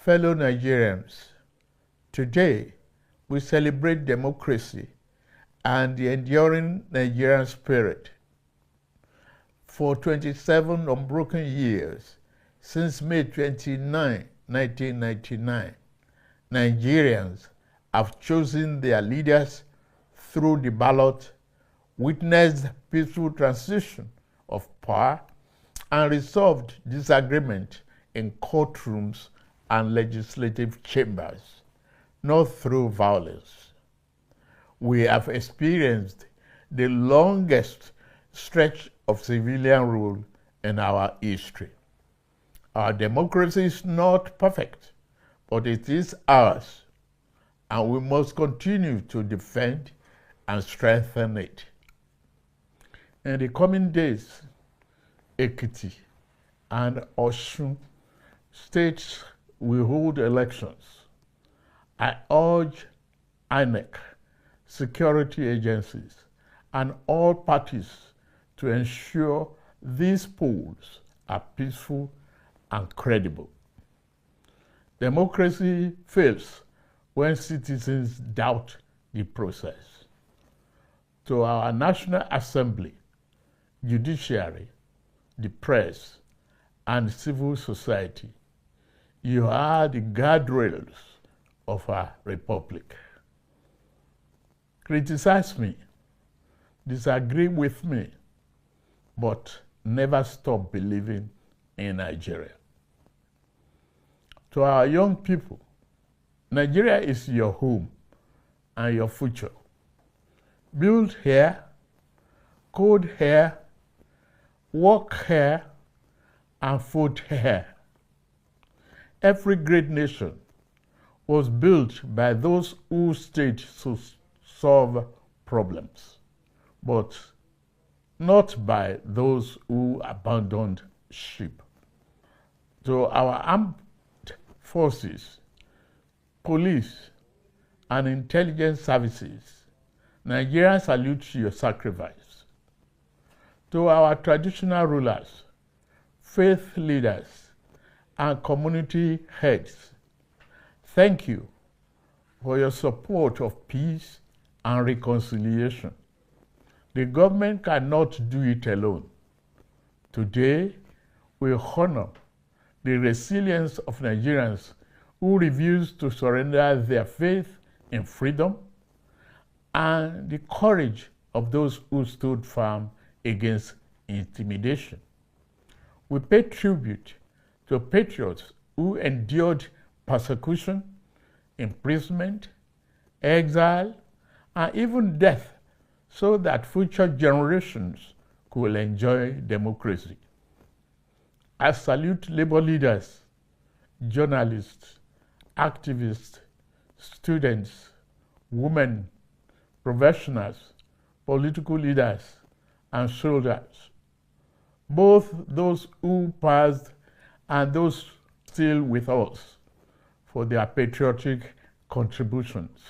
Fellow Nigerians, today we celebrate democracy and the enduring Nigerian spirit. For 27 unbroken years, since May 29, 1999, Nigerians have chosen their leaders through the ballot, witnessed peaceful transition of power, and resolved disagreement in courtrooms and legislative chambers, not through violence. We have experienced the longest stretch of civilian rule in our history. Our democracy is not perfect, but it is ours, and we must continue to defend and strengthen it. In the coming days, Ekiti and Osun states will hold elections. I urge INEC, security agencies, and all parties to ensure these polls are peaceful and credible. Democracy fails when citizens doubt the process. To our National Assembly, judiciary, the press, and civil society, you are the guardrails of our republic. Criticize me, disagree with me, but never stop believing in Nigeria. To our young people, Nigeria is your home and your future. Build here, code here, work here, and vote here. Every great nation was built by those who stayed to solve problems, but not by those who abandoned ship. To our armed forces, police, and intelligence services, Nigerians salute your sacrifice. To our traditional rulers, faith leaders, and community heads, thank you for your support of peace and reconciliation. The government cannot do it alone. Today, we honor the resilience of Nigerians who refuse to surrender their faith in freedom and the courage of those who stood firm against intimidation. We pay tribute to patriots who endured persecution, imprisonment, exile, and even death so that future generations could enjoy democracy. I salute labor leaders, journalists, activists, students, women, professionals, political leaders, and soldiers, both those who passed and those still with us, for their patriotic contributions.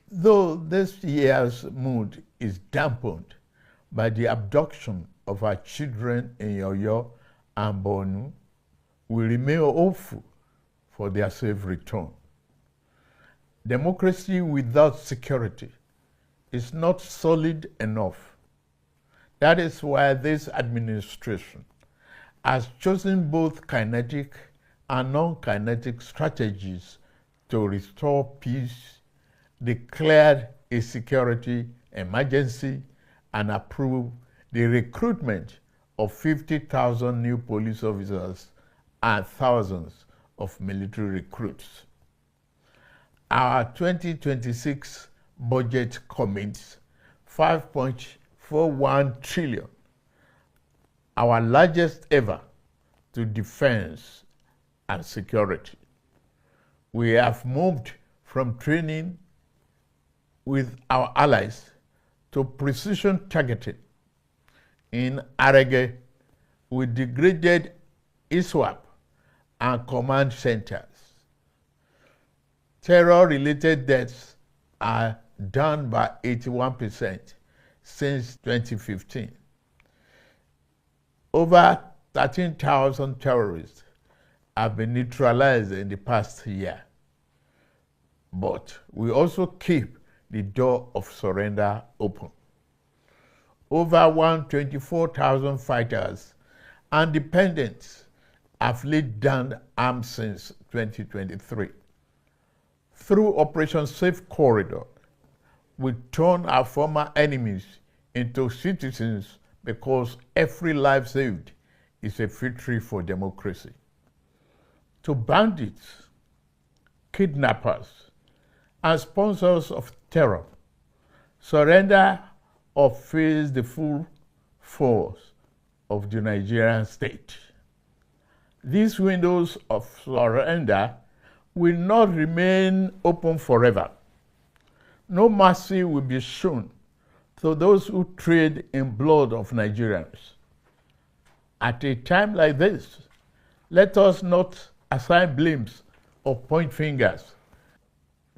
Though this year's mood is dampened by the abduction of our children in Oyo and Borno, we remain hopeful for their safe return. Democracy without security is not solid enough. That is why this administration has chosen both kinetic and non-kinetic strategies to restore peace, declared a security emergency, and approved the recruitment of 50,000 new police officers and thousands of military recruits. Our 2026 budget commits 5.41 trillion, our largest ever, to defense and security. We have moved from training with our allies to precision targeting. In Arege, we degraded ISWAP and command centers. Terror-related deaths are down by 81% since 2015. Over 13,000 terrorists have been neutralized in the past year. But we also keep the door of surrender open. Over 124,000 fighters and dependents have laid down arms since 2023. Through Operation Safe Corridor, we turn our former enemies into citizens because every life saved is a victory for democracy. To bandits, kidnappers, and sponsors of terror, surrender or face the full force of the Nigerian state. These windows of surrender will not remain open forever. No mercy will be shown to those who trade in blood of Nigerians. At a time like this, let us not assign blames or point fingers.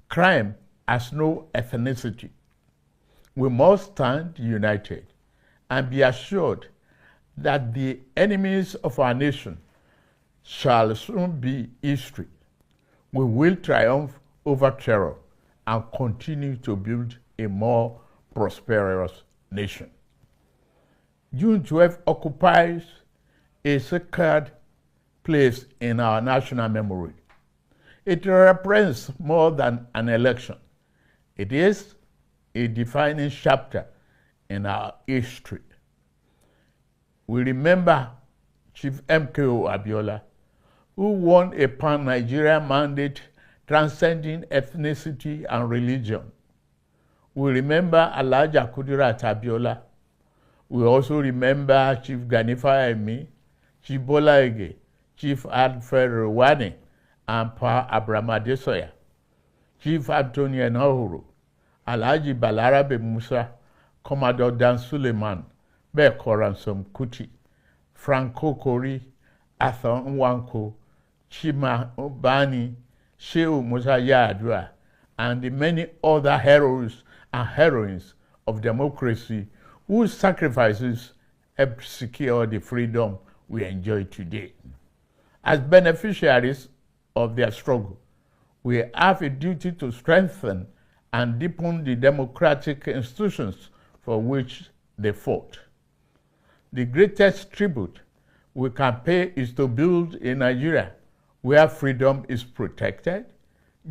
Crime has no ethnicity. We must stand united and be assured that the enemies of our nation shall soon be history. We will triumph over terror and continue to build a more prosperous nation. June 12 occupies a sacred place in our national memory. It represents more than an election. It is a defining chapter in our history. We remember Chief MKO Abiola, who won a pan-Nigerian mandate transcending ethnicity and religion. We remember Alhaja Kudirat Abiola. We also remember Chief Ganifa Emi, Chief Bola Ige, Chief Alfred Rwani, and Pa Abraham Adesoya, Chief Anthony Enahoro, Alhaji Balarabe Musa, Commodore Dan Suleiman, Beko Ransom Kuti, Franco Kori, Arthur Nwanko, Chima Obani, Shehu Musa Yar'Adua, and the many other heroes and heroines of democracy whose sacrifices helped secure the freedom we enjoy today. As beneficiaries of their struggle, we have a duty to strengthen and deepen the democratic institutions for which they fought. The greatest tribute we can pay is to build a Nigeria where freedom is protected,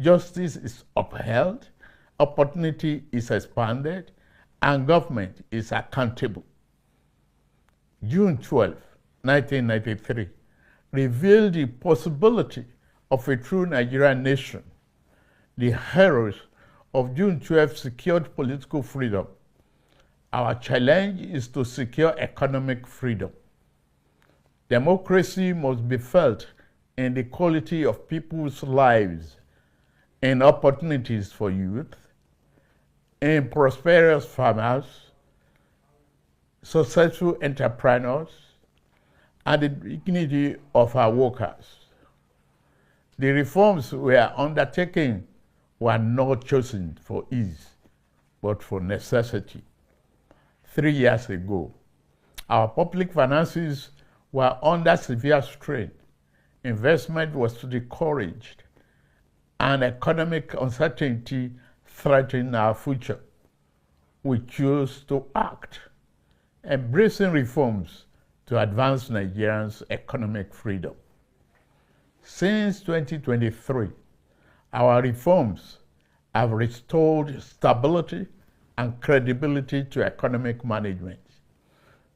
justice is upheld, opportunity is expanded, and government is accountable. June 12, 1993, revealed the possibility of a true Nigerian nation. The heroes of June 12 secured political freedom. Our challenge is to secure economic freedom. Democracy must be felt in the quality of people's lives, in opportunities for youth, in prosperous farmers, successful entrepreneurs, and the dignity of our workers. The reforms we are undertaking were not chosen for ease, but for necessity. 3 years ago, our public finances were under severe strain. Investment was discouraged, and economic uncertainty threatened our future. We chose to act, embracing reforms to advance Nigerians' economic freedom. Since 2023, our reforms have restored stability and credibility to economic management.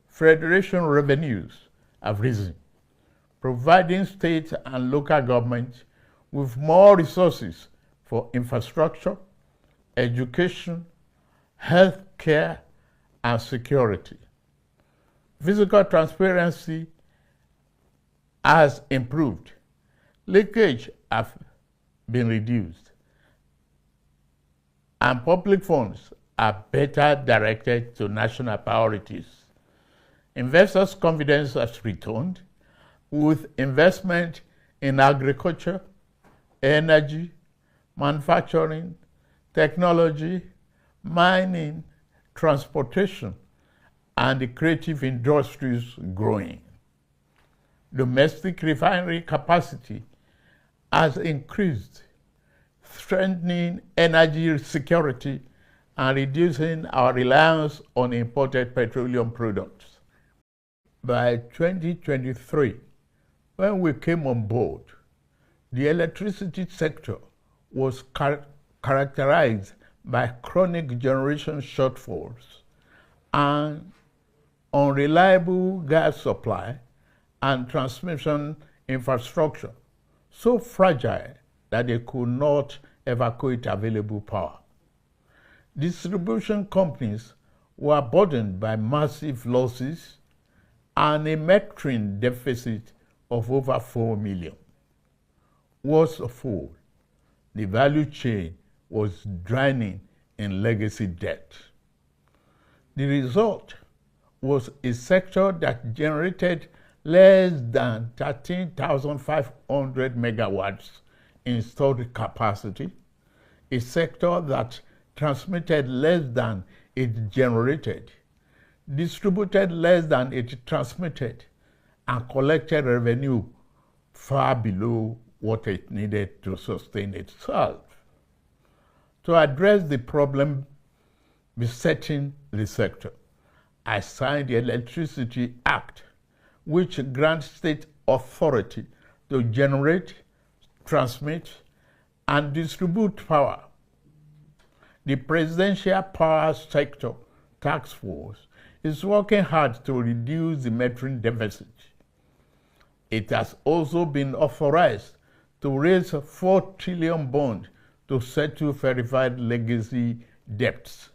Federation revenues have risen, providing state and local governments with more resources for infrastructure, education, health care, and security. Fiscal transparency has improved. Leakage has been reduced, and public funds are better directed to national priorities. Investors' confidence has returned with investment in agriculture, energy, manufacturing, technology, mining, transportation, and the creative industries growing. Domestic refinery capacity has increased, strengthening energy security and reducing our reliance on imported petroleum products. By 2023, when we came on board, the electricity sector was characterized by chronic generation shortfalls and unreliable gas supply and transmission infrastructure so fragile that they could not evacuate available power. Distribution companies were burdened by massive losses and a metering deficit of over 4 million. Worst of all, the value chain was drowning in legacy debt. The result was a sector that generated less than 13,500 megawatts installed capacity, a sector that transmitted less than it generated, distributed less than it transmitted, and collected revenue far below what it needed to sustain itself. To address the problem besetting the sector, I signed the Electricity Act, which grants state authority to generate, transmit, and distribute power. The Presidential Power Sector Task Force is working hard to reduce the metering deficit. It has also been authorized to raise 4 trillion bond to settle verified legacy debts.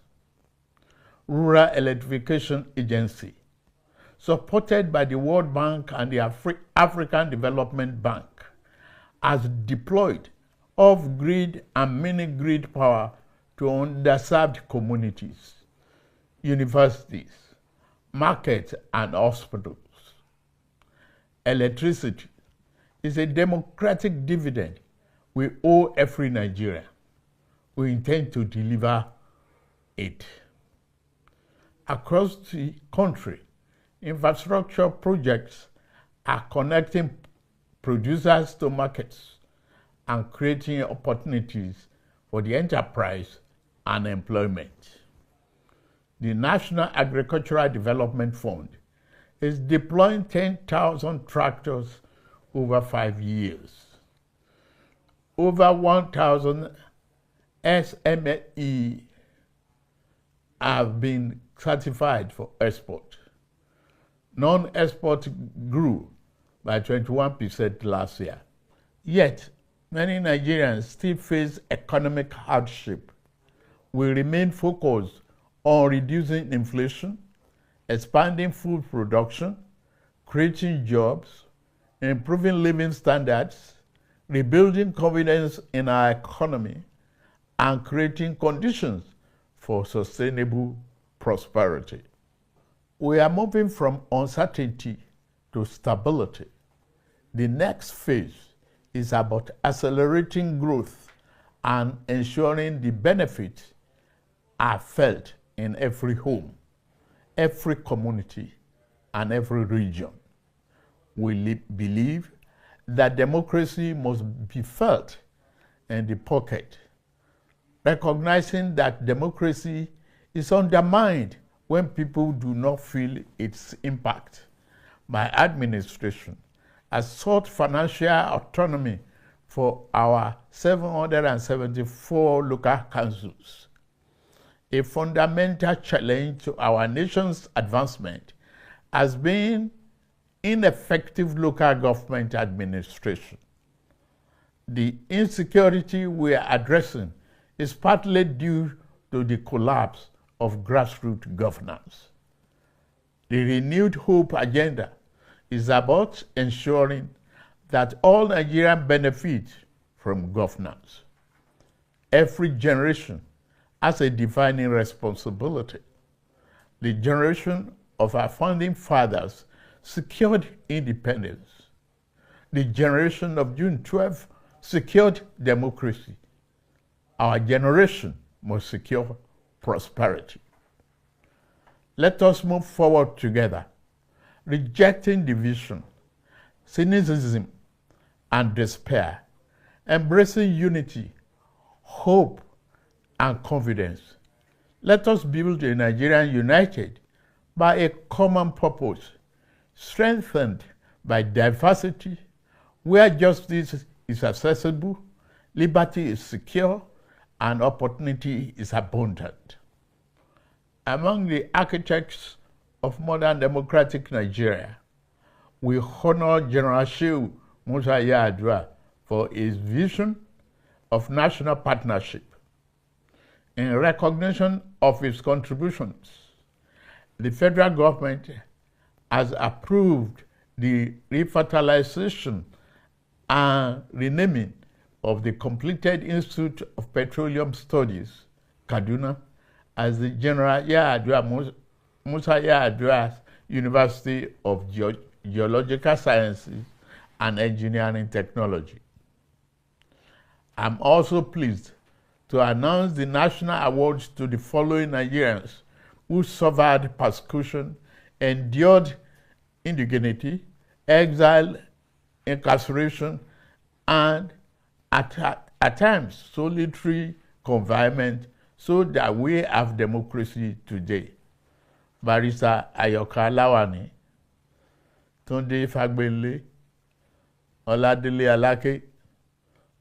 Rural Electrification Agency, supported by the World Bank and the African Development Bank, has deployed off-grid and mini-grid power to underserved communities, universities, markets, and hospitals. Electricity is a democratic dividend we owe every Nigerian. We intend to deliver it. Across the country, infrastructure projects are connecting producers to markets and creating opportunities for the enterprise and employment. The National Agricultural Development Fund is deploying 10,000 tractors over 5 years. Over 1,000 SME have been certified for export. Non-export grew by 21% last year. Yet, many Nigerians still face economic hardship. We remain focused on reducing inflation, expanding food production, creating jobs, improving living standards, rebuilding confidence in our economy, and creating conditions for sustainable prosperity. We are moving from uncertainty to stability. The next phase is about accelerating growth and ensuring the benefits are felt in every home, every community, and every region. We believe that democracy must be felt in the pocket, recognizing that democracy is undermined when people do not feel its impact. My administration has sought financial autonomy for our 774 local councils. A fundamental challenge to our nation's advancement has been ineffective local government administration. The insecurity we are addressing is partly due to the collapse of grassroots governance. The Renewed Hope agenda is about ensuring that all Nigerians benefit from governance. Every generation has a defining responsibility. The generation of our founding fathers secured independence. The generation of June 12 secured democracy. Our generation must secure prosperity. Let us move forward together, rejecting division, cynicism, and despair, embracing unity, hope, and confidence. Let us build a Nigeria united by a common purpose, strengthened by diversity, where justice is accessible, liberty is secure, and opportunity is abundant. Among the architects of modern democratic Nigeria, we honor General Shehu Musa Yar'Adua for his vision of national partnership. In recognition of his contributions, the federal government has approved the refertilization and renaming of the completed Institute of Petroleum Studies, Kaduna, as the General Musa Yar'Adua University of Geological Sciences and Engineering Technology. I'm also pleased to announce the national awards to the following Nigerians who suffered persecution, endured indignity, exile, incarceration, and at times solitary confinement, so that we have democracy today. Barrister Ayoka Lawani, Tunde Fagbele, Oladele Alake,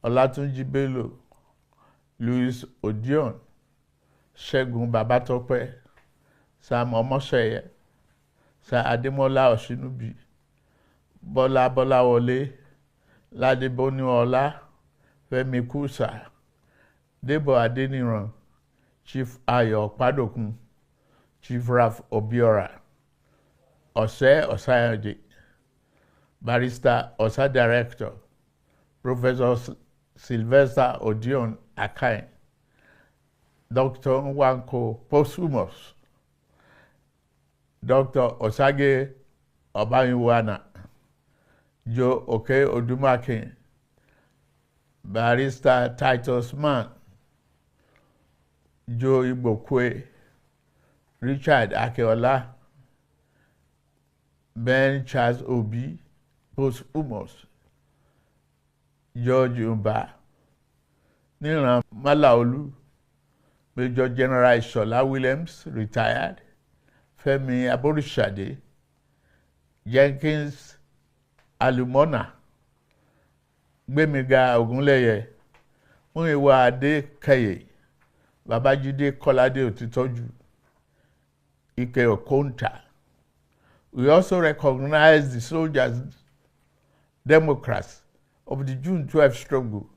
Olatunji Bello, Louis Odion, Segun Babatope, Sam Omoseye, Sir Ademola Oshinubi, Bola Bolawole, Ladebonu Ola, Femi Kusa, Debo Adeniran, Chief Ayo Padokun, Chief Ralph Obiora, Ose Osayaji, Barrister Osa Director, Professor Sylvester Odion Akai, Dr. Nwanko Posthumous, Dr. Osage Obayinwana, Joe Oke Odumake, Barrister Titus Mann, Joe Igbokwe, Richard Akeola, Ben Charles Obi, Posthumous, George Umba, Niran Malaolu, Major General Shola Williams, retired, Femi Aborishade, Jenkins Alumona, Gbemiga Ogunleye, Muyiwa Adekaye, Babajide Kolade Otitoju, Ike Okonta. We also recognize the soldiers, Democrats of the June 12 struggle,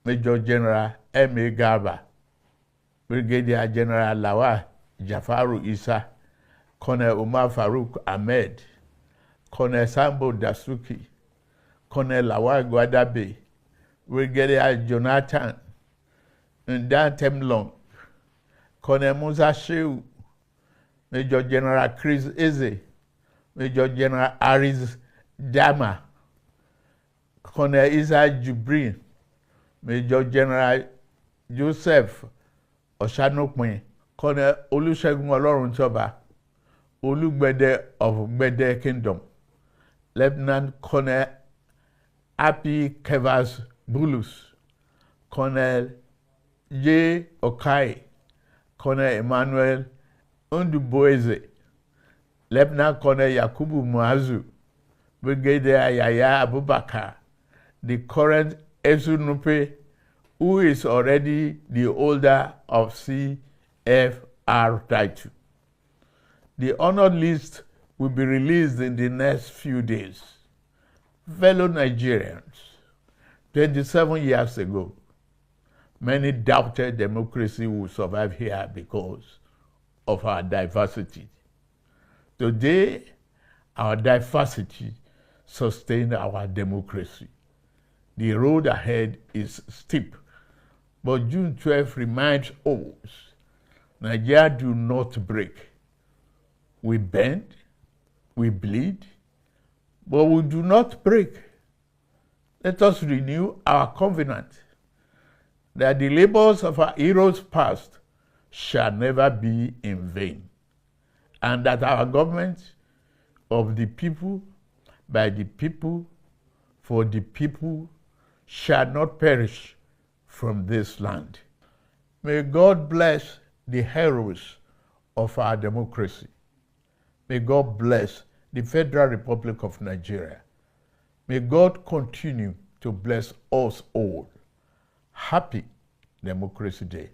Major General M.A. Garba, Brigadier General Lawal Jafaru Isa, Colonel Umar Farouk Ahmed, Colonel Sambo Dasuki, Colonel Lawal Gwadabe, Brigadier Jonathan Ndan Temlong, Colonel Musa Shehu, Major General Chris Eze, Major General Aris Dama, Colonel Isa Jibrin, Major General Joseph Oshanopin, Colonel Olusegun Oloruntoba, Olugbede of Gbede Kingdom, Lieutenant Colonel Happy Kevas Bulus, Colonel J. Okai, Colonel Emmanuel Unduboeze, Lieutenant Colonel Yakubu Muazu, Brigadier Yaya Abubakar, the current Esu Nupe, who is already the holder of CFR title. The honored list will be released in the next few days. Fellow Nigerians, 27 years ago, many doubted democracy would survive here because of our diversity. Today, our diversity sustains our democracy. The road ahead is steep, but June 12 reminds us, Nigeria do not break. We bend, we bleed, but we do not break. Let us renew our covenant that the labors of our heroes past shall never be in vain, and that our government of the people by the people, for the people, shall not perish from this land. May God bless the heroes of our democracy. May God bless the Federal Republic of Nigeria. May God continue to bless us all. Happy Democracy Day.